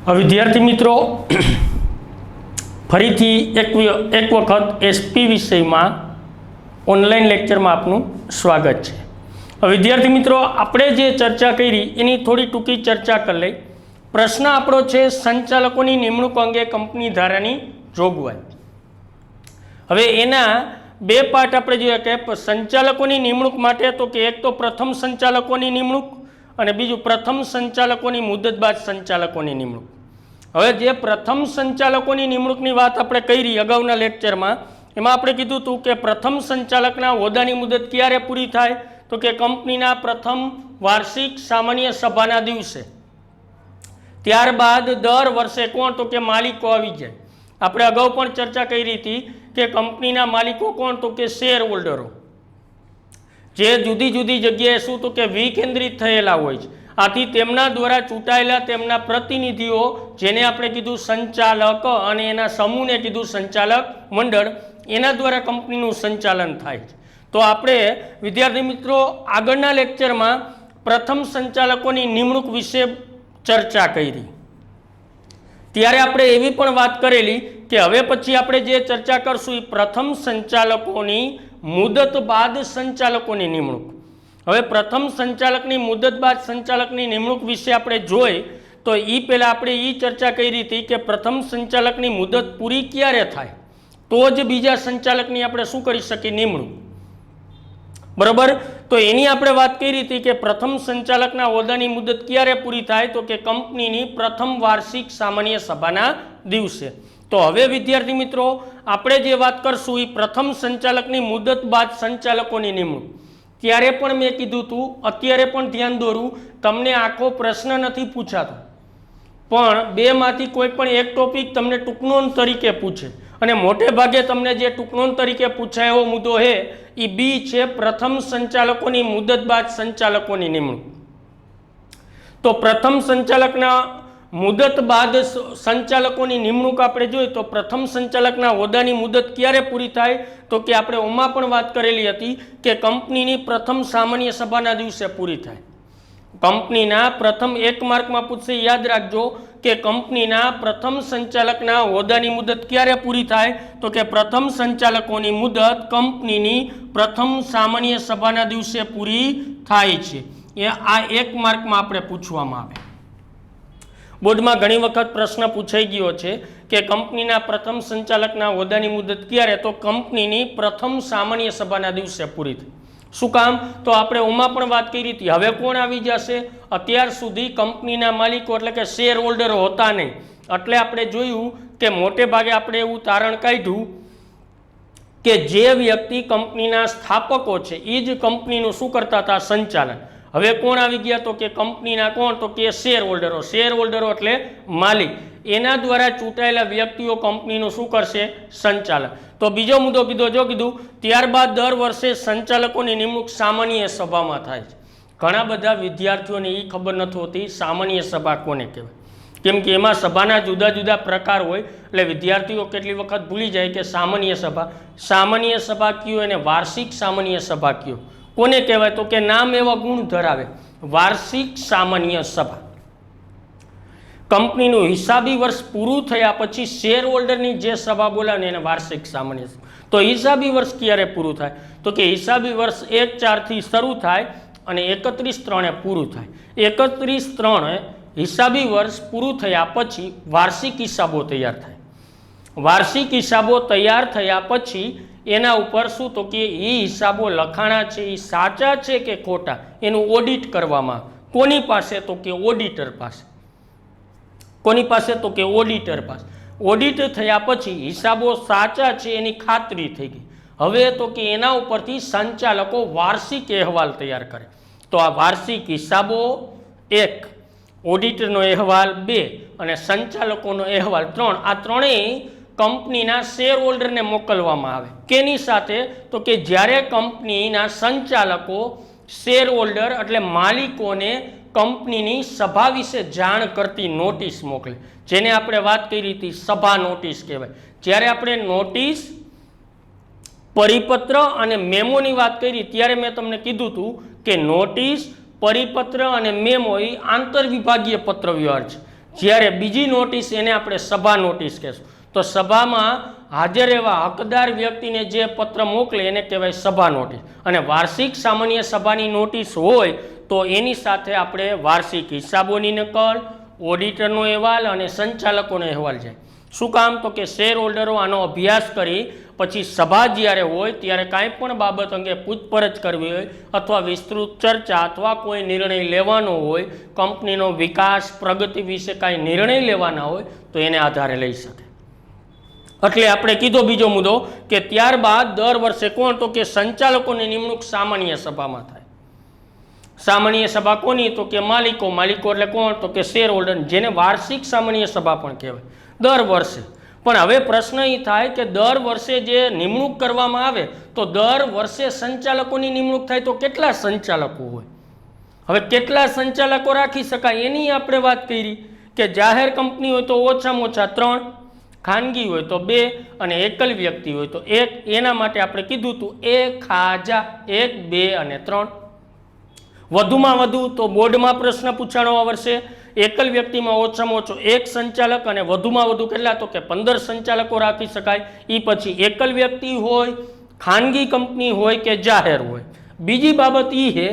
विद्यार्थी मित्रों फरीथी एक वखत एसपी विषय में ऑनलाइन लेक्चर में आपनु स्वागत है। विद्यार्थी मित्रों आपणे जे चर्चा करी एनी थोड़ी टूंकी चर्चा कर लई। प्रश्न आपणो छे संचालकोनी निमणूक अंगे कंपनी धारानी जोगवाई। हवे एना बे पार्ट आपणे जोया के संचालकोनी निमणूक माटे तो के एक तो प्रथम संचालकोनी निमणूक अने बीजू प्रथम संचालकोनी मुदत बाद संचालकोनी निमणूक। हवे जे प्रथम संचालकोनी निमणूकनी वात आपणे करी अगाउना लेक्चरमां एमां आपणे कीधुं हतुं के प्रथम संचालकना होद्दानी मुदत क्यारे पूरी थाय तो के कंपनीना प्रथम वार्षिक सामान्य सभाना दिवसे। त्यारबाद दर वर्षे कोण तो के मालिको आवी जाय। आपणे अगाऊ पण चर्चा करी थी के कंपनीना मालिको कोण तो के शेर होल्डरो जे जुदी जुदी जग्याए शुं तो के विकेंद्रित थयेला होय छे। आथी तेमना द्वारा चूंटायेला तेमना प्रतिनिधिओ जेने आपणे कीधुं संचालक अने एना समूहने कीधुं संचालक मंडळ एना द्वारा कंपनीनुं संचालन थाय छे। तो आपणे विद्यार्थी मित्रों आगळना लेक्चरमां प्रथम संचालकोनी निमणूक विषे चर्चा करी। त्यारे आपणे एवी पण वात करेली के हवे पछी आपणे जे चर्चा करशुं ए प्रथम संचालकोनी मुदत बाद संचालकोनी निमणूक। हवे प्रथम संचालकनी मुदत बाद संचालकनी निमणूक विषे आपणे जोई तो ई पहेला आपणे ई चर्चा करी थी के प्रथम संचालकनी मुदत पूरी क्यारे थाय तो ज बीजा संचालकनी आपणे शुं करी शकीए निमणूक। बराबर तो एनी आपणे वात करी थी के प्रथम संचालकना होद्दानी मुदत क्यारे पूरी थाय तो के कंपनीनी प्रथम वार्षिक सामान्य सभाना दिवसे। तो हवे विद्यार्थी मित्रों आपणे जे वात करशुं ए प्रथम संचालकनी मुदत बाद संचालकोनी निमणूक। त्यारे पण मैं कीधुं हतुं अत्यारे पण ध्यान दोरूं तमने आखो प्रश्न नथी पूछातो पण बे मांथी कोई पण एक टॉपिक तमने टूंकनोंध तरीके पूछे अने मोटे भागे तमने जे टूंकनोंध तरीके पूछाय एवो मुद्दो है ई बी छे प्रथम संचालकोनी मुदत बाद संचालकोनी निमणूक। तो प्रथम संचालकना मुदत बाद संचालकोनी निमणूक आपणे जोईए तो प्रथम संचालकना होद्दानी मुदत क्यारे पूरी थाय तो कि आपणे ओमां पण वात करेली हती के कंपनीनी प्रथम सामान्य सभाना दिवसे पूरी थाय। कंपनीना प्रथम एक मार्कमां पूछशे याद राखजो के कंपनीना प्रथम संचालकना होद्दानी मुदत क्यारे पूरी थाय तो के प्रथम संचालकोनी मुदत कंपनीनी प्रथम सामान्य सभाना दिवसे पूरी थाय छे। ए आ एक मार्कमां आपणे पूछवामां आवे। बोर्ड में घणी वखत प्रश्न पूछाई गयो है कि कंपनीना प्रथम संचालकना होद्दानी मुदत क्यारे तो कंपनीनी प्रथम सामान्य सभाना दिवसे पूरी थी। शुं काम तो आपणे ओमां पण वात करी थी हवे कोण आवी जशे अत्यार सुधी कंपनीना मालिको एटले के शेर होल्डर होता नहीं एटले आपणे जोयुं के मोटे भागे आपणे एवुं तारण काढ्युं के जे व्यक्ति कंपनीना स्थापको छे ए ज कंपनीनुं शुं करता था संचालन। हवे कोण आवी गया तो कि कंपनीना कोण तो कि शेर होल्डरो एटले मालिक एना द्वारा चूंटायेला व्यक्तिओ कंपनीनुं शुं करशे संचालन। तो बीजो मुद्दो कीधो जो कीधुं त्यारबाद दर वर्षे संचालकोनी निमणूक सामान्य सभामां थाय छे। घणा बधा विद्यार्थीओने ई खबर नथी होती सामान्य सभा कोने कहेवाय केम के एमां सभाना जुदा जुदा प्रकार होय एटले विद्यार्थीओ केटली वखत भूली जाय के सामान्य सभा कयो अने वार्षिक सामान्य सभा कयो कोने कहेवाय तो के नाम एवा गुण धरावे वार्षिक सामान्य सभा। कंपनीनुं हिसाबी वर्ष पूरुं थया पछी शेर होल्डरनी जे सभा बोलावे एने वार्षिक सामान्य सभा। तो हिसाबी वर्ष क्यारे पूरुं थाय तो के हिसाबी वर्ष 1/4 थी शरू थाय अने 31/3 पूरुं थाय। 31/3 हिसाबी वर्ष पूरुं थया पछी वार्षिक हिसाबो तैयार थाय। वार्षिक हिसाबो तैयार थया पछी एना उपर शुं तो कि ए हिसाबो लखाणा छे ए साचा छे के खोटा एनुं ऑडिट करवामां कोनी पासे तो कि ऑडिटर पासे। कोनी पासे तो कि ऑडिटर पासे। ऑडिट थया पछी हिसाबो साचा छे एनी खातरी थई गई। हवे तो कि एना उपरथी संचालको वार्षिक अहेवाल तैयार करे। तो आ वार्षिक हिसाबो 1 ऑडिटरनो अहेवाल 2 अने संचालकोनो अहेवाल 3 आ त्रणेय कंपनीना शेर होल्डर ने मोकलवामां आवे। केनी साथे तो कि ज्यारे कंपनीना संचालको शेर होल्डर एटले मालिकोने कंपनीनी सभा विषे जाण करती नोटिस मोकले जेने आपणे वात करी थी सभा नोटिस कहेवाय। ज्यारे आपणे नोटिस परिपत्र अने मेमोनी वात करी त्यारे मैं तमने कीधुं हतुं के नोटिस परिपत्र अने मेमो ए आंतरविभागीय पत्र व्यवहार छे। જ્યારે બીજી નોટિસ એને આપણે સભા નોટિસ કહેશું. તો સભામાં હાજર એવા હકદાર વ્યક્તિને જે પત્ર મોકલે એને કહેવાય સભા નોટિસ. અને વાર્ષિક સામાન્ય સભાની નોટિસ હોય તો એની સાથે આપણે વાર્ષિક હિસાબોની નકલ, ઓડિટરનો અહેવાલ અને સંચાલકોનો અહેવાલ જાય. શું કામ? તો કે શેર હોલ્ડરો આનો અભ્યાસ કરી પછી સભા જ્યારે હોય ત્યારે કાંઈ પણ બાબત અંગે પૂછપરછ કરવી હોય અથવા વિસ્તૃત ચર્ચા અથવા કોઈ નિર્ણય લેવાનો હોય, કંપનીનો વિકાસ પ્રગતિ વિશે કાંઈ નિર્ણય લેવાના હોય તો એને આધારે લઈ શકે. એટલે આપણે કીધો બીજો મુદ્દો કે ત્યારબાદ દર વર્ષે કોણ? તો કે સંચાલકોની નિમણૂક સામાન્ય સભામાં થાય. સામાન્ય સભા કોની? તો કે માલિકો. માલિકો એટલે કોણ? તો કે શેર હોલ્ડર, જેને વાર્ષિક સામાન્ય સભા પણ કહેવાય, દર વર્ષે. પણ હવે પ્રશ્ન એ થાય કે દર વર્ષે જે નિમણૂક કરવામાં આવે તો દર વર્ષે સંચાલકોની નિમણૂક થાય તો કેટલા સંચાલકો હોય? હવે કેટલા સંચાલકો રાખી શકાય એની આપણે વાત કરી કે જાહેર કંપની હોય તો ઓછામાં ઓછા 3, ખાનગી હોય તો 2 અને એકલ વ્યક્તિ હોય તો 1. એના માટે આપણે કીધું હતું 1 ખાજા 1, 2 અને 3. વધુમાં વધુ તો બોર્ડમાં પ્રશ્ન પૂછાણો આ વર્ષે એકલ વ્યક્તિમાં ઓછામાં ઓછો 1 સંચાલક અને વધુમાં વધુ કેટલા? તો કે 15 સંચાલકો રાખી શકાય. એ પછી એકલ વ્યક્તિ હોય, ખાનગી કંપની હોય કે જાહેર હોય. બીજી બાબત એ છે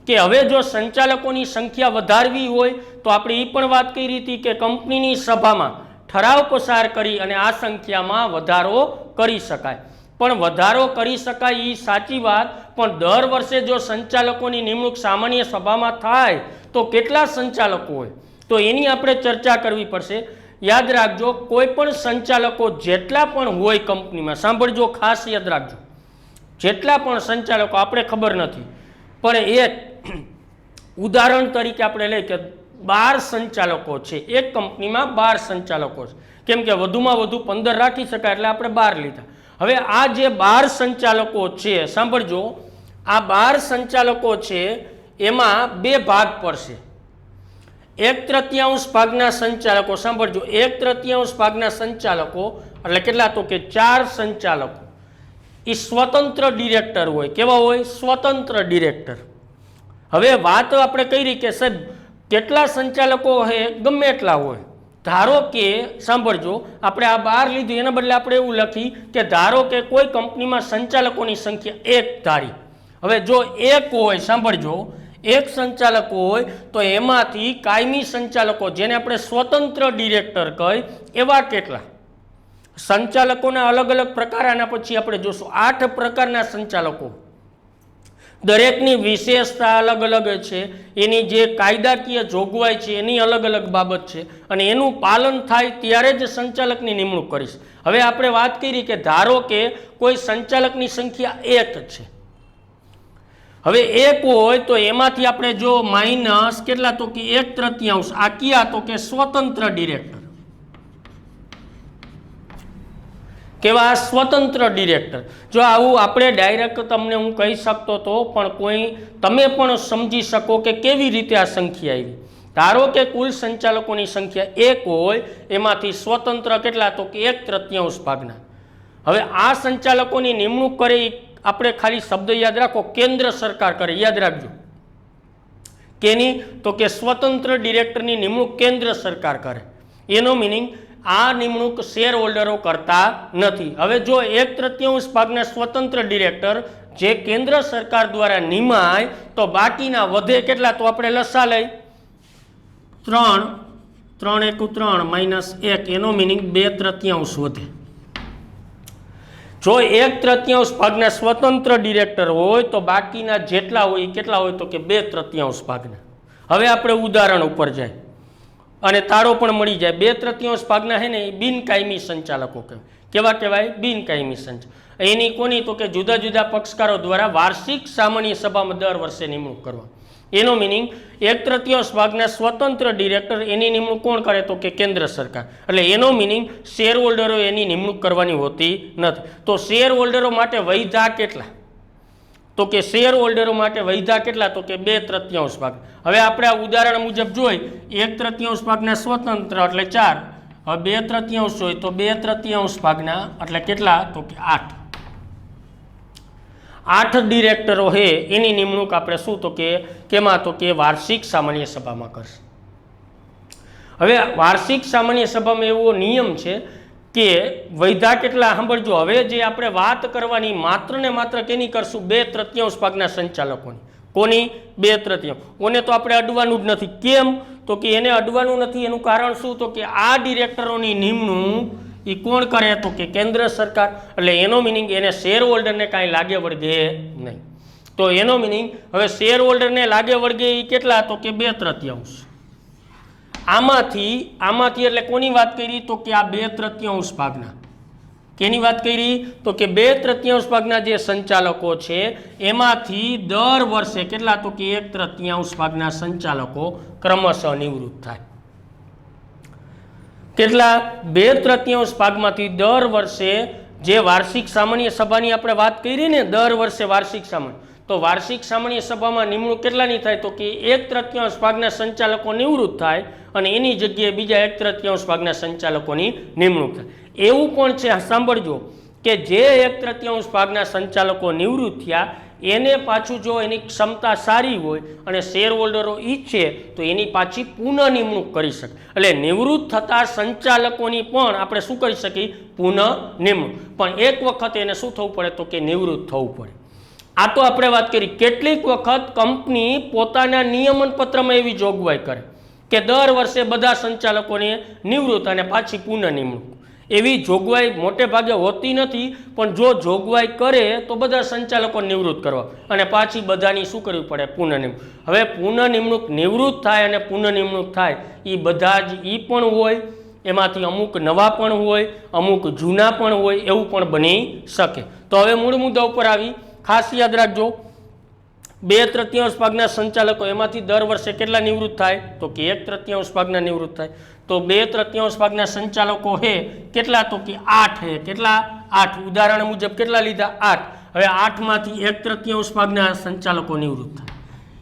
કે હવે જો સંચાલકોની સંખ્યા વધારવી હોય તો આપણે એ પણ વાત કરી હતી કે કંપનીની સભામાં ઠરાવ પસાર કરી અને આ સંખ્યામાં વધારો કરી શકાય. પણ વધારો કરી શકાય એ સાચી વાત, પણ દર વર્ષે જો સંચાલકોની નિમણૂક સામાન્ય સભામાં થાય તો કેટલા સંચાલકો હોય તો એની આપણે ચર્ચા કરવી પડશે. યાદ રાખજો, કોઈ પણ સંચાલકો જેટલા પણ હોય કંપનીમાં, સાંભળજો, ખાસ યાદ રાખજો, જેટલા પણ સંચાલકો આપણે ખબર નથી, પણ એક ઉદાહરણ તરીકે આપણે લઈએ કે 12 સંચાલકો છે એક કંપનીમાં, 12 સંચાલકો છે. કેમ કે વધુમાં વધુ 15 રાખી શકાય એટલે આપણે 12 લીધા. હવે આ જે 12 સંચાલકો છે, સાંભળજો, આ 12 સંચાલકો છે એમાં 2 ભાગ પડશે. 1/3 ભાગના સંચાલકો, સાંભળજો, 1/3 ભાગના સંચાલકો એટલે કેટલા? તો કે 4 સંચાલકો એ સ્વતંત્ર ડિરેક્ટર હોય. કેવા હોય? સ્વતંત્ર ડિરેક્ટર. હવે વાત આપણે કરી કે સાહેબ કેટલા સંચાલકો હોય? ગમે એટલા હોય. ધારો કે સાંભળજો, આપણે આ 12 લીધું એના બદલે આપણે એવું લખી કે ધારો કે કોઈ કંપનીમાં સંચાલકોની સંખ્યા 1 ધારી. હવે જો 1 હોય, સાંભળજો, 1 સંચાલકો હોય તો એમાંથી કાયમી સંચાલકો જેને આપણે સ્વતંત્ર ડિરેક્ટર કહી એવા કેટલા? સંચાલકોના અલગ અલગ પ્રકાર, આના પછી આપણે જોશું 8 પ્રકારના સંચાલકો. દરેકની વિશેષતા અલગ અલગ છે, એની જે કાયદાકીય જોગવાઈ છે એની અલગ અલગ બાબત છે અને એનું પાલન થાય ત્યારે જ સંચાલકની નિમણૂક કરીશ. હવે આપણે વાત કરી કે ધારો કે કોઈ સંચાલકની સંખ્યા 1 છે. હવે 1 હોય તો એમાંથી આપણે જો માઇનસ કેટલા? તો કે 1/3 આ ક્યાં? તો કે સ્વતંત્ર ડિરેક્ટર. કેવા? સ્વતંત્ર ડિરેક્ટર. જો આવું આપણે ડાયરેક્ટ તમને હું કહી શકતો તો, પણ કોઈ તમે પણ સમજી શકો કે કેવી રીતે આ સંખ્યા આવી. ધારો કે કુલ સંચાલકોની સંખ્યા 1 હોય, એમાંથી સ્વતંત્ર કેટલા? તો કે 1/3 ભાગના. હવે આ સંચાલકોની નિમણૂક કરે આપણે ખાલી શબ્દ યાદ રાખો, કેન્દ્ર સરકાર કરે. યાદ રાખજો, કેની? તો કે સ્વતંત્ર ડિરેક્ટરની નિમણૂક કેન્દ્ર સરકાર કરે. એનો મિનિંગ આ નિમણૂક શેર હોલ્ડરો કરતા નથી. હવે જો 1/3 ભાગના સ્વતંત્ર ડિરેક્ટર જે કેન્દ્ર સરકાર દ્વારા નિમાય તો બાકીના વધે કેટલા? તો આપણે લસા લઈ 3, 3 × 3 -1, એનો મિનિંગ 2/3 વધે. જો 1/3 ભાગના સ્વતંત્ર ડિરેક્ટર હોય તો બાકીના જેટલા હોય કેટલા હોય? તો કે 2/3 ભાગના. હવે આપણે ઉદાહરણ ઉપર જાય અને તાળો પણ મળી જાય. 2/3 ભાગના છે ને એ બિનકાયમી સંચાલકો કહેવાય. કેવા કહેવાય? બિનકાયમી સંચાલક. એની કોની? તો કે જુદા જુદા પક્ષકારો દ્વારા વાર્ષિક સામાન્ય સભામાં દર વર્ષે નિમણૂક કરવા. એનો મિનિંગ 1/3 ભાગના સ્વતંત્ર ડિરેક્ટર એની નિમણૂક કોણ કરે? તો કે કેન્દ્ર સરકાર. એટલે એનો મિનિંગ શેર હોલ્ડરો એની નિમણૂક કરવાની હોતી નથી. તો શેર હોલ્ડરો માટે વૈધા કેટલા? તો કે શેર હોલ્ડરો માટે વૈધા કેટલા? તો કે 2/3 ભાગ. હવે આપણે આ ઉદાહરણ મુજબ જોઈ 1/3 ભાગના સ્વતંત્ર એટલે 4. હવે 2/3 હોય તો 2/3 ભાગના એટલે કેટલા? તો કે 8. 8 ડિરેક્ટરો હે એની નિમણૂક આપણે શું? તો કે કેમાં? તો કે વાર્ષિક સામાન્ય સભામાં કરશે. હવે વાર્ષિક સામાન્ય સભામાં એવો નિયમ છે કે વૈધા કેટલા સાંભળજો, હવે જે આપણે વાત કરવાની માત્ર ને માત્ર કેની કરશું, 2/3 ભાગના સંચાલકોની. કોની? 2/3. ઓને તો આપણે અડવાનું જ નથી. કેમ? તો કે એને અડવાનું નથી એનું કારણ શું, તો કે આ ડિરેક્ટરોની નિમણૂક એ કોણ કરે, તો કે કેન્દ્ર સરકાર. એટલે એનો મિનિંગ એને શેર હોલ્ડરને કાંઈ લાગે વળગે નહીં. તો એનો મિનિંગ હવે શેર હોલ્ડરને લાગે વળગે એ કેટલા, તો કે 2/3. આમાંથી એટલે કોની વાત કરી, તો કે આ 2/3 ભાગના. કેની વાત કરી, તો કે 2/3 ભાગના જે સંચાલકો છે એમાંથી દર વર્ષે કેટલા, તો કે 1/3 ભાગના સંચાલકો ક્રમશઃ નિવૃત્ત થાય. કેટલા? 2/3 ભાગમાંથી દર વર્ષે જે વાર્ષિક સામાન્ય સભાની આપણે વાત કરી ને, દર વર્ષે વાર્ષિક સામાન્ય, તો વાર્ષિક સામાન્ય સભામાં નિમણૂક કેટલાની થાય, તો કે 1/3 ભાગના સંચાલકો નિવૃત્ત થાય અને એની જગ્યાએ બીજા 1/3 ભાગના સંચાલકોની નિમણૂક થાય. એવું પણ છે, સાંભળજો, કે જે 1/3 ભાગના સંચાલકો નિવૃત્ત થયા એને પાછું જો એની ક્ષમતા સારી હોય અને શેર હોલ્ડરો ઈચ્છે તો એની પાછી પુનઃ નિમણૂક કરી શકે. એટલે નિવૃત્ત થતા સંચાલકોની પણ આપણે શું કરી શકીએ, પુનઃ નિમણૂક. પણ એક વખત એને શું થવું પડે, તો કે નિવૃત્ત થવું પડે. આ તો આપણે વાત કરી. કેટલીક વખત કંપની પોતાના નિયમન પત્રમાં એવી જોગવાઈ કરે કે દર વર્ષે બધા સંચાલકોને નિવૃત્ત અને પાછી પુનઃ નિમણૂક. એવી જોગવાઈ મોટે ભાગે હોતી નથી, પણ જો જોગવાઈ કરે તો બધા સંચાલકો નિવૃત્ત કરવા અને પાછી બધાની શું કરવી પડે, પુનઃ નિમણૂક. હવે પુનઃ નિમણૂક નિવૃત્ત થાય અને પુનઃ નિમણૂક થાય એ બધા જ એ પણ હોય, એમાંથી અમુક નવા પણ હોય, અમુક જૂના પણ હોય, એવું પણ બની શકે. તો હવે મૂળ મુદ્દા ઉપર આવી, ખાસ યાદ રાખજો, 2/3 ભાગના સંચાલકો એમાંથી દર વર્ષે કેટલા નિવૃત્ત થાય, તો કે 1/3 ભાગના નિવૃત્ત થાય. તો 2/3 ભાગના સંચાલકો હે કેટલા, તો કે 8 હે. કેટલા? 8. ઉદાહરણ મુજબ કેટલા લીધા? 8. હવે 8માંથી 1/3 ભાગના સંચાલકો નિવૃત્ત થાય.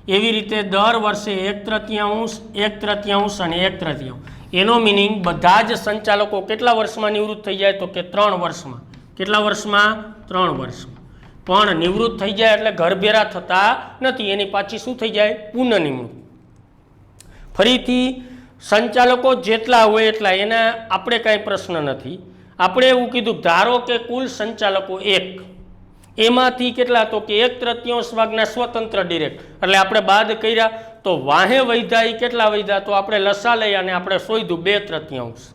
એવી રીતે દર વર્ષે 1/3, 1/3 અને 1/3. એનો મિનિંગ બધા જ સંચાલકો કેટલા વર્ષમાં નિવૃત્ત થઈ જાય, તો કે 3 વર્ષમાં. કેટલા વર્ષમાં? 3 વર્ષમાં. પણ નિવૃત્ત થઈ જાય એટલે ઘરભેરા થતા નથી, એની પાછી શું થઈ જાય, પુનઃ નિમણૂક. ફરીથી સંચાલકો જેટલા હોય એટલા, એના આપણે કાંઈ પ્રશ્ન નથી. આપણે એવું કીધું, ધારો કે કુલ સંચાલકો 1, એમાંથી કેટલા, તો કે 1/3 ભાગના સ્વતંત્ર ડિરેક્ટર. એટલે આપણે બાદ કર્યા તો વાહે વૈધા એ કેટલા વૈધા, તો આપણે લસા લઈ અને આપણે શોધ્યું 2/3.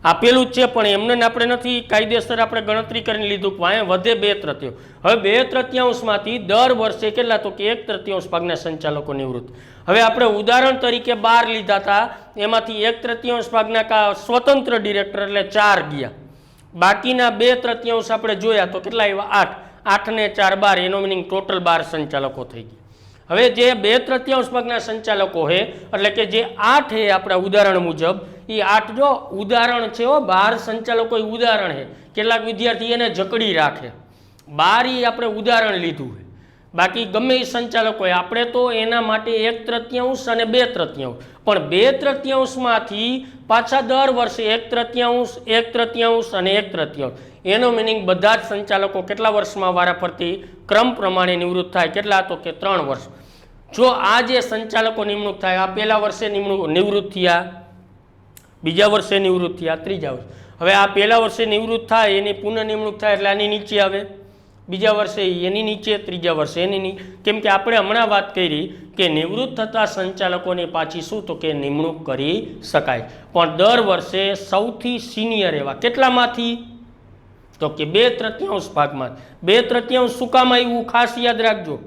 આપેલું જ છે પણ એમને આપણે નથી કાયદેસર આપણે ગણતરી કરીને લીધું કે વાંહે વધે 2/3. હવે 2/3માંથી દર વર્ષે કેટલા, તો કે 1/3 ભાગના સંચાલકો નિવૃત્ત. હવે આપણે ઉદાહરણ તરીકે 12 લીધા હતા, એમાંથી 1/3 ભાગના સ્વતંત્ર ડિરેક્ટર એટલે 4 ગયા. બાકીના 2/3 આપણે જોયા તો કેટલા આવ્યા, 8. 8 ને 4 12, એનો મિનિંગ ટોટલ 12 સંચાલકો થઈ ગયા. હવે જે 2/3 ભાગના સંચાલકો છે એટલે કે જે 8 છે આપણા ઉદાહરણ મુજબ, એ 8 જો ઉદાહરણ છે, 12 સંચાલકો એ ઉદાહરણ છે. કેટલાક વિદ્યાર્થી એને જકડી રાખે, 12 એ આપણે ઉદાહરણ લીધું છે. બાકી ગમે એ સંચાલકો આપણે તો એના માટે 1/3 અને 2/3, પણ 2/3માંથી પાછા દર વર્ષે 1/3, 1/3 અને 1/3. એનો મિનિંગ બધા જ સંચાલકો કેટલા વર્ષમાં વારાફરતી ક્રમ પ્રમાણે નિવૃત્ત થાય. કેટલા, તો કે 3 વર્ષ. જો આ જે સંચાલકો નિમણૂક થાય, આ પહેલા વર્ષે નિવૃત્ત થયા, બીજા વર્ષે નિવૃત્ત થયા, ત્રીજા વર્ષે. હવે આ પહેલા વર્ષે નિવૃત્ત થાય એની પુનઃ નિમણૂક થાય એટલે આની નીચે આવે, બીજા વર્ષે એની નીચે, ત્રીજા વર્ષે એની નીચે. કેમ કે આપણે હમણાં વાત કરી કે નિવૃત્ત થતા સંચાલકોની પાછી શું, તો કે નિમણૂક કરી શકાય. પણ દર વર્ષે સૌથી સિનિયર એવા કેટલામાંથી, તો કે 2/3 ભાગમાં. 2/3 શું કામ આવ્યું, ખાસ યાદ રાખજો.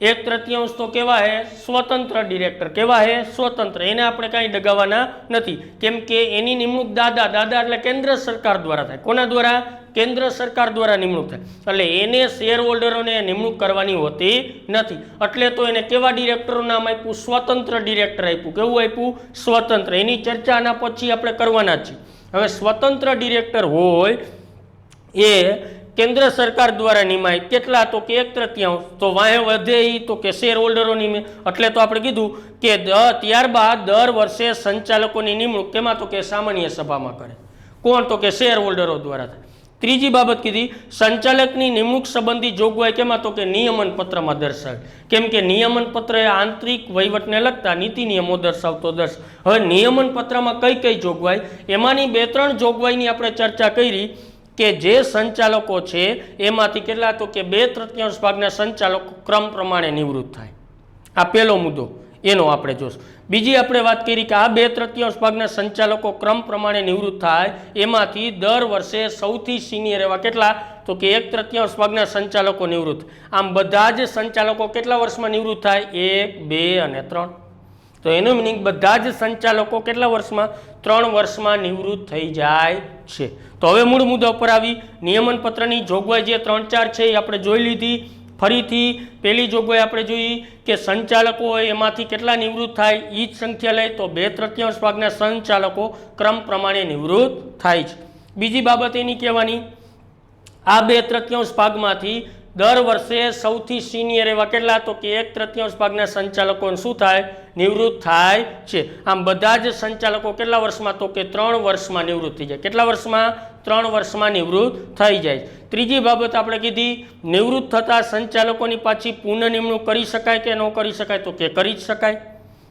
1/3 તો કેવા હે, સ્વતંત્ર ડિરેક્ટર. કેવા હે, સ્વતંત્ર. એને આપણે કાંઈ ડગાવવાના નથી, કેમ કે એની નિમણૂક દાદા એટલે કેન્દ્ર સરકાર દ્વારા થાય. કોના દ્વારા? કેન્દ્ર સરકાર દ્વારા નિમણૂક થાય. એટલે એને શેર હોલ્ડરોને નિમણૂક કરવાની હોતી નથી. એટલે તો એને કેવા ડિરેક્ટરનું નામ આપ્યું, સ્વતંત્ર ડિરેક્ટર આપ્યું. કેવું આપ્યું, સ્વતંત્ર. એની ચર્ચા આના પછી આપણે કરવાના જ છીએ. હવે સ્વતંત્ર ડિરેક્ટર હોય એ કેન્દ્ર સરકાર દ્વારા નિમાય. કેટલા, તો કે 1/3. તો વાંહે વધે એ તો કે શેર હોલ્ડરો નિમે. એટલે તો આપણે કીધું કે ત્યારબાદ દર વર્ષે સંચાલકોની નિમણૂક કેમાં, તો કે સામાન્ય સભામાં કરે. કોણ, તો કે શેર હોલ્ડરો દ્વારા થાય. ત્રીજી બાબત કીધી સંચાલકની નિમણૂક સંબંધી જોગવાઈ કેમાં તો કે નિયમન પત્રમાં દર્શાવે, કેમ કે નિયમન પત્ર એ આંતરિક વહીવટને લગતા નીતિ નિયમો દર્શાવતો હવે નિયમન પત્રમાં કઈ કઈ જોગવાઈ, એમાંની 2-3 જોગવાઈની આપણે ચર્ચા કરી કે જે સંચાલકો છે એમાંથી કેટલા તો કે 2/3 ભાગના સંચાલકો ક્રમ પ્રમાણે નિવૃત્ત થાય. આ પહેલો મુદ્દો એનો આપણે જોશું. બીજી આપણે વાત કરી કે આ 2/3 ભાગના સંચાલકો ક્રમ પ્રમાણે નિવૃત્ત થાય એમાંથી દર વર્ષે સૌથી સિનિયર એવા કેટલા તો કે 1/3 ભાગના સંચાલકો નિવૃત્ત. આમ બધા જ સંચાલકો કેટલા વર્ષમાં નિવૃત્ત થાય? 1, 2 અને 3. તો એનું મિનિંગ બધા જ સંચાલકો કેટલા વર્ષમાં? 3 વર્ષમાં નિવૃત્ત થઈ જાય છે. તો હવે મૂળ મુદ્દા ઉપર આવી નિયમન પત્રની જોગવાઈ જે 3-4 છે એ આપણે જોઈ લીધી. ફરીથી પહેલી જોગવાઈ આપણે જોઈ કે સંચાલકો હોય એમાંથી કેટલા નિવૃત્ત થાય એ જ સંખ્યા લે તો 2/3 ભાગના સંચાલકો ક્રમ પ્રમાણે નિવૃત્ત થાય છે. બીજી બાબત એની કહેવાની આ 2/3 ભાગમાંથી દર વર્ષે સૌથી સિનિયર એવા કેટલા તો કે 1/3 ભાગના સંચાલકોને શું થાય? નિવૃત્ત થાય છે. આમ બધા જ સંચાલકો કેટલા વર્ષમાં તો કે 3 વર્ષમાં નિવૃત્ત થઈ જાય. કેટલા વર્ષમાં? 3 વર્ષમાં નિવૃત્ત થઈ જાય. ત્રીજી બાબત આપણે કીધી નિવૃત્ત થતા સંચાલકોની પાછી પુનઃ નિમણૂક કરી શકાય કે ન કરી શકાય તો કે કરી જ શકાય,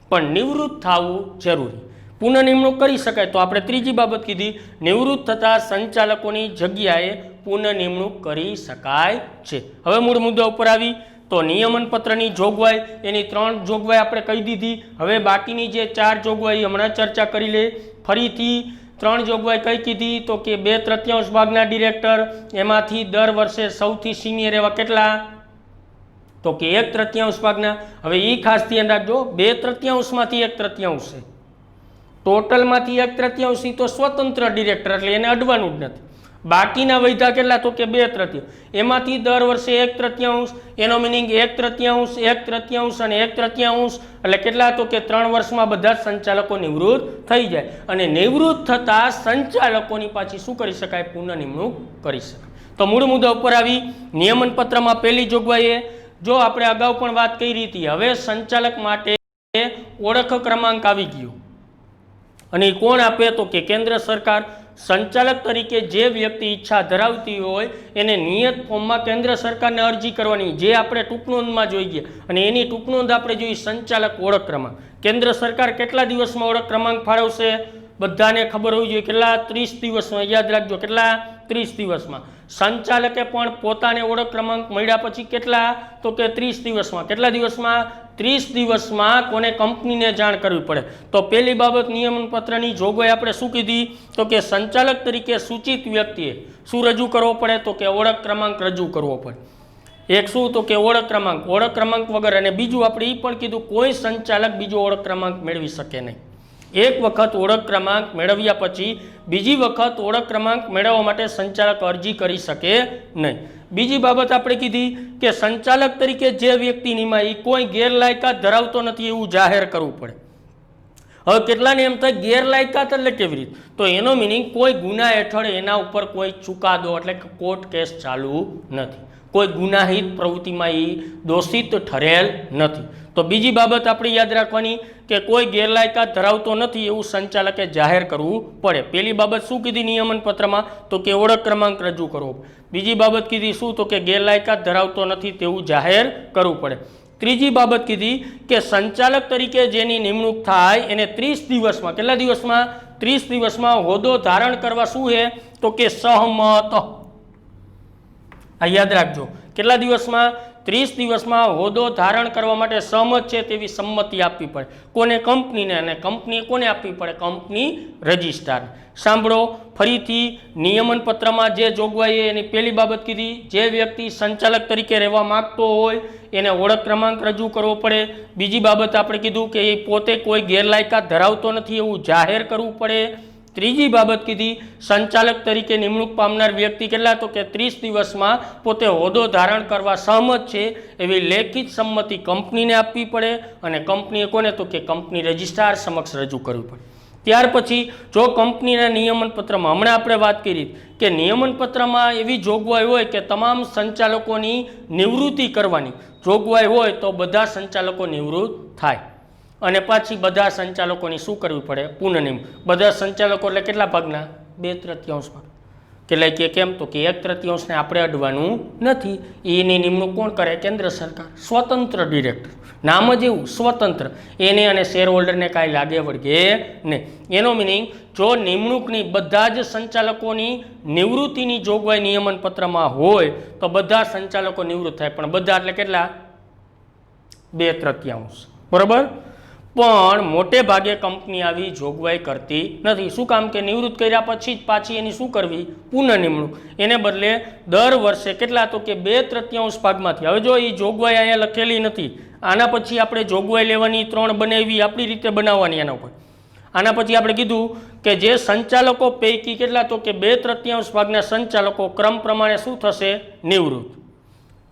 પણ નિવૃત્ત થવું જરૂરી. પુનઃ નિમણૂક કરી શકાય તો આપણે ત્રીજી બાબત કીધી નિવૃત્ત થતા સંચાલકોની જગ્યાએ પુનઃ નિમણૂક કરી શકાય છે. હવે મૂળ મુદ્દા ઉપર આવી તો નિયમન પત્રની જોગવાઈ એની 3 જોગવાઈ આપણે કહી દીધી. હવે બાકીની જે 4 જોગવાઈ હમણાં ચર્ચા કરી લે. ફરીથી 3 જોગવાઈ કઈ કીધી તો કે 2/3 ભાગના ડિરેક્ટર એમાંથી દર વર્ષે સૌથી સિનિયર એવા કેટલા તો કે 1/3 ભાગના. હવે એ ખાસ ધ્યાન રાખજો 2/3 માંથી 1/3 છે, ટોટલમાંથી 1/3 તો સ્વતંત્ર ડિરેક્ટર એટલે એને અડવાનું જ નથી. બાકીના વૈધા કેટલા તો કે 2/3 એમાંથી દર વર્ષે 1/3 એનો મિનિંગ 1/3 1/3 અને 1/3 એટલે કેટલા તો કે 3 વર્ષમાં બધા સંચાલકો નિવૃત્ત થઈ જાય અને નિવૃત્ત થતા સંચાલકોની પાછી શું કરી શકાય? પુનઃ નિમણૂક કરી શકાય. તો મૂળ મુદ્દા ઉપર આવી નિયમન પત્રમાં પહેલી જોગવાઈ જો આપણે અગાઉ પણ વાત કરી હતી હવે સંચાલક માટે ઓળખ ક્રમાંક આવી ગયો અને કોણ આપે તો કે કેન્દ્ર સરકાર. સંચાલક તરીકે જે વ્યક્તિ ઈચ્છા ધરાવતી હોય એને નિયત ફોર્મમાં કેન્દ્ર સરકારને અરજી કરવાની જે આપણે ટૂંકનોંધમાં જોઈ ગયા અને એની ટૂંકનોંધ આપણે જોઈ સંચાલક ઓળખ ક્રમાંક. કેન્દ્ર સરકાર કેટલા દિવસમાં ઓળખ ક્રમાંક ફાળવશે? બધાને ખબર હોવી જોઈએ કેટલા? 30 દિવસમાં. યાદ રાખજો કેટલા? 30 દિવસમાં. સંચાલકે પણ પોતાને ઓળખ ક્રમાંક મળ્યા પછી કેટલા તો કે 30 દિવસમાં. કેટલા દિવસમાં? 30 દિવસમાં કોને? કંપનીને જાણ કરવી પડે. તો પહેલી બાબત નિયમન પત્રની જોગવાઈ આપણે શું કીધી તો કે સંચાલક તરીકે સૂચિત વ્યક્તિએ શું રજૂ કરવો પડે તો કે ઓળખ ક્રમાંક રજૂ કરવો પડે. એક શું તો કે ઓળખ ક્રમાંક વગર. અને બીજું આપણે એ પણ કીધું કોઈ સંચાલક બીજો ઓળખ ક્રમાંક મેળવી શકે નહીં. એક વખત ઓળખ ક્રમાંક મેળવ્યા પછી બીજી વખત ઓળખ ક્રમાંક મેળવવા માટે સંચાલક અરજી કરી શકે નહીં. બીજી બાબત આપણે કીધી કે સંચાલક તરીકે જે વ્યક્તિ નિમાય કોઈ ગેરલાયકાત ધરાવતો નથી એવું જાહેર કરવું પડે. હવે કેટલાને એમ થાય ગેરલાયકાત એટલે કેવી રીતે? તો એનો મિનિંગ કોઈ ગુના હેઠળ એના ઉપર કોઈ ચુકાદો એટલે કે કોર્ટ કેસ ચાલુ નથી, કોઈ ગુનાહિત પ્રવૃત્તિમાં એ દોષિત ઠરેલ નથી. તો બીજી બાબત આપણે યાદ રાખવાની કે કોઈ ગેરલાયકાત ધરાવતો નથી એવું સંચાલકે જાહેર કરવું પડે. પહેલી બાબત શું કીધી નિયમન પત્રમાં તો કે ઓળખ ક્રમાંક રજૂ કરવો. બીજી બાબત કીધી શું તો કે ગેરલાયકાત ધરાવતો નથી તેવું જાહેર કરવું પડે. ત્રીજી બાબત કીધી કે સંચાલક તરીકે જેની નિમણૂક થાય એને 30 દિવસમાં કેટલા દિવસમાં? 30 દિવસમાં હોદ્દો ધારણ કરવા શું છે તો કે સહમત. આ યાદ રાખજો કેટલા દિવસમાં? 30 દિવસમાં હોદ્દો ધારણ કરવા માટે સહમત છે તેવી સંમતિ આપવી પડે. કોને? કંપનીને. અને કંપનીએ કોને આપવી પડે? Company registrar. સાંભળો ફરીથી નિયમન પત્રમાં જે જોગવાઈ એની પહેલી બાબત કીધી જે વ્યક્તિ સંચાલક તરીકે રહેવા માંગતો હોય એને ઓળખ ક્રમાંક રજૂ કરવો પડે. બીજી બાબત આપણે કીધું કે એ પોતે કોઈ ગેરલાયકાત ધરાવતો નથી એવું જાહેર કરવું પડે. ત્રીજી બાબત કીધી સંચાલક તરીકે નિમણૂક પામનાર વ્યક્તિ કેટલા તો કે 30 દિવસમાં પોતે હોદ્દો ધારણ કરવા સહમત છે એવી લેખિત સંમતિ કંપનીને આપવી પડે અને કંપનીએ કોને તો કે કંપની રજિસ્ટ્રાર સમક્ષ રજૂ કરવી પડે. ત્યાર પછી જો કંપનીના નિયમન પત્રમાં હમણાં આપણે વાત કરી કે નિયમન પત્રમાં એવી જોગવાઈ હોય કે તમામ સંચાલકોની નિવૃત્તિ કરવાની જોગવાઈ હોય તો બધા સંચાલકો નિવૃત્ત થાય અને પાછી બધા સંચાલકોની શું કરવી પડે? પુનઃનિમણૂક. બધા સંચાલકો એટલે કેટલા ભાગના? 2/3 ભાગ. કેટલાય કે કેમ તો કે 1/3 આપણે અડવાનું નથી. એની નિમણૂક કોણ કરે? કેન્દ્ર સરકાર, સ્વતંત્ર ડિરેક્ટર, નામ જ એવું સ્વતંત્ર. એને અને શેર હોલ્ડરને કાંઈ લાગે વળગે નહીં. એનો મિનિંગ જો નિમણૂકની બધા જ સંચાલકોની નિવૃત્તિની જોગવાઈ નિયમન પત્રમાં હોય તો બધા સંચાલકો નિવૃત્ત થાય, પણ બધા એટલે કેટલા? 2/3. બરાબર. પણ મોટે ભાગે કંપની આવી જોગવાઈ કરતી નથી. શું કામ? કે નિવૃત્ત કર્યા પછી જ પાછી એની શું કરવી? પુનઃનિમણૂક. એને બદલે દર વર્ષે કેટલા? તો કે 2/3 ભાગમાંથી. હવે જો એ જોગવાઈ અહીંયા લખેલી નથી, આના પછી આપણે જોગવાઈ લેવાની 3 બનાવી, આપણી રીતે બનાવવાની એના ઉપર. આના પછી આપણે કીધું કે જે સંચાલકો પૈકી કેટલા? તો કે 2/3 ભાગના સંચાલકો ક્રમ પ્રમાણે શું થશે? નિવૃત્ત.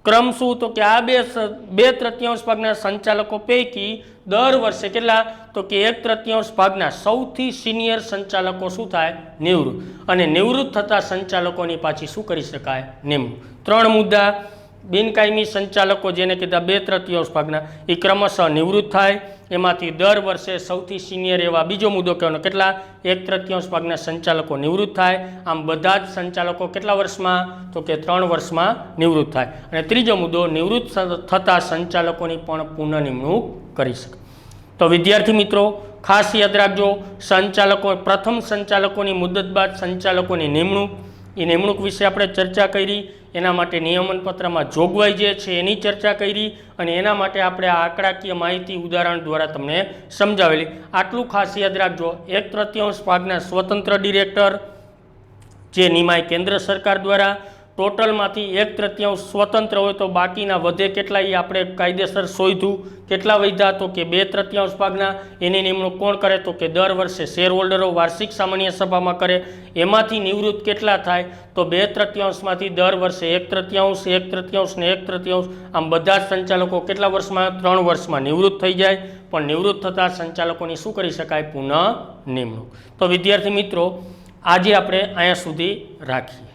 ક્રમ શું? તો કે આ 2/3 ભાગના સંચાલકો પૈકી દર વર્ષે કેટલા? તો કે 1/3 ભાગના સૌથી સિનિયર સંચાલકો શું થાય? નિવૃત્ત. અને નિવૃત્ત થતા સંચાલકોની પાછી શું કરી શકાય? નિમણૂક. 3 મુદ્દા. બિનકાયમી સંચાલકો જેને કીધા 2/3 ભાગના, એ ક્રમશઃ નિવૃત્ત થાય. એમાંથી દર વર્ષે સૌથી સિનિયર એવા બીજો મુદ્દો કહેવાનો કેટલા? 1/3 ભાગના સંચાલકો નિવૃત્ત થાય. આમ બધા જ સંચાલકો કેટલા વર્ષમાં? તો કે 3 વર્ષમાં નિવૃત્ત થાય. અને ત્રીજો મુદ્દો, નિવૃત્ત થતા સંચાલકોની પણ પુનઃનિમણૂક કરી શકે. તો વિદ્યાર્થી મિત્રો ખાસ યાદ રાખજો, સંચાલકો પ્રથમ સંચાલકોની મુદત બાદ સંચાલકોની નિમણૂક, એ નિમણૂક વિશે આપણે ચર્ચા કરી. એના માટે નિયમન પત્રમાં જોગવાઈ જે છે એની ચર્ચા કરી, અને એના માટે આપણે આ આંકડાકીય માહિતી ઉદાહરણ દ્વારા તમને સમજાવેલી. આટલું ખાસ યાદ રાખજો, 1/3 ભાગના સ્વતંત્ર ડિરેક્ટર જે નિમાય કેન્દ્ર સરકાર દ્વારા, ટોટલમાંથી 1/3 સ્વતંત્ર હોય તો બાકીના વધે કેટલા? એ આપણે કાયદેસર શોધ્યું. કેટલા વધ્યા? તો કે 2/3 ભાગના. એની નિમણૂક કોણ કરે? તો કે દર વર્ષે શેર હોલ્ડરો વાર્ષિક સામાન્ય સભામાં કરે. એમાંથી નિવૃત્ત કેટલા થાય? તો 2/3માંથી દર વર્ષે 1/3, 1/3 ને 1/3. આમ બધા જ સંચાલકો કેટલા વર્ષમાં? 3 વર્ષમાં નિવૃત્ત થઈ જાય. પણ નિવૃત્ત થતા સંચાલકોની શું કરી શકાય? પુનઃ નિમણૂક. તો વિદ્યાર્થી મિત્રો આજે આપણે અહીંયા સુધી રાખીએ.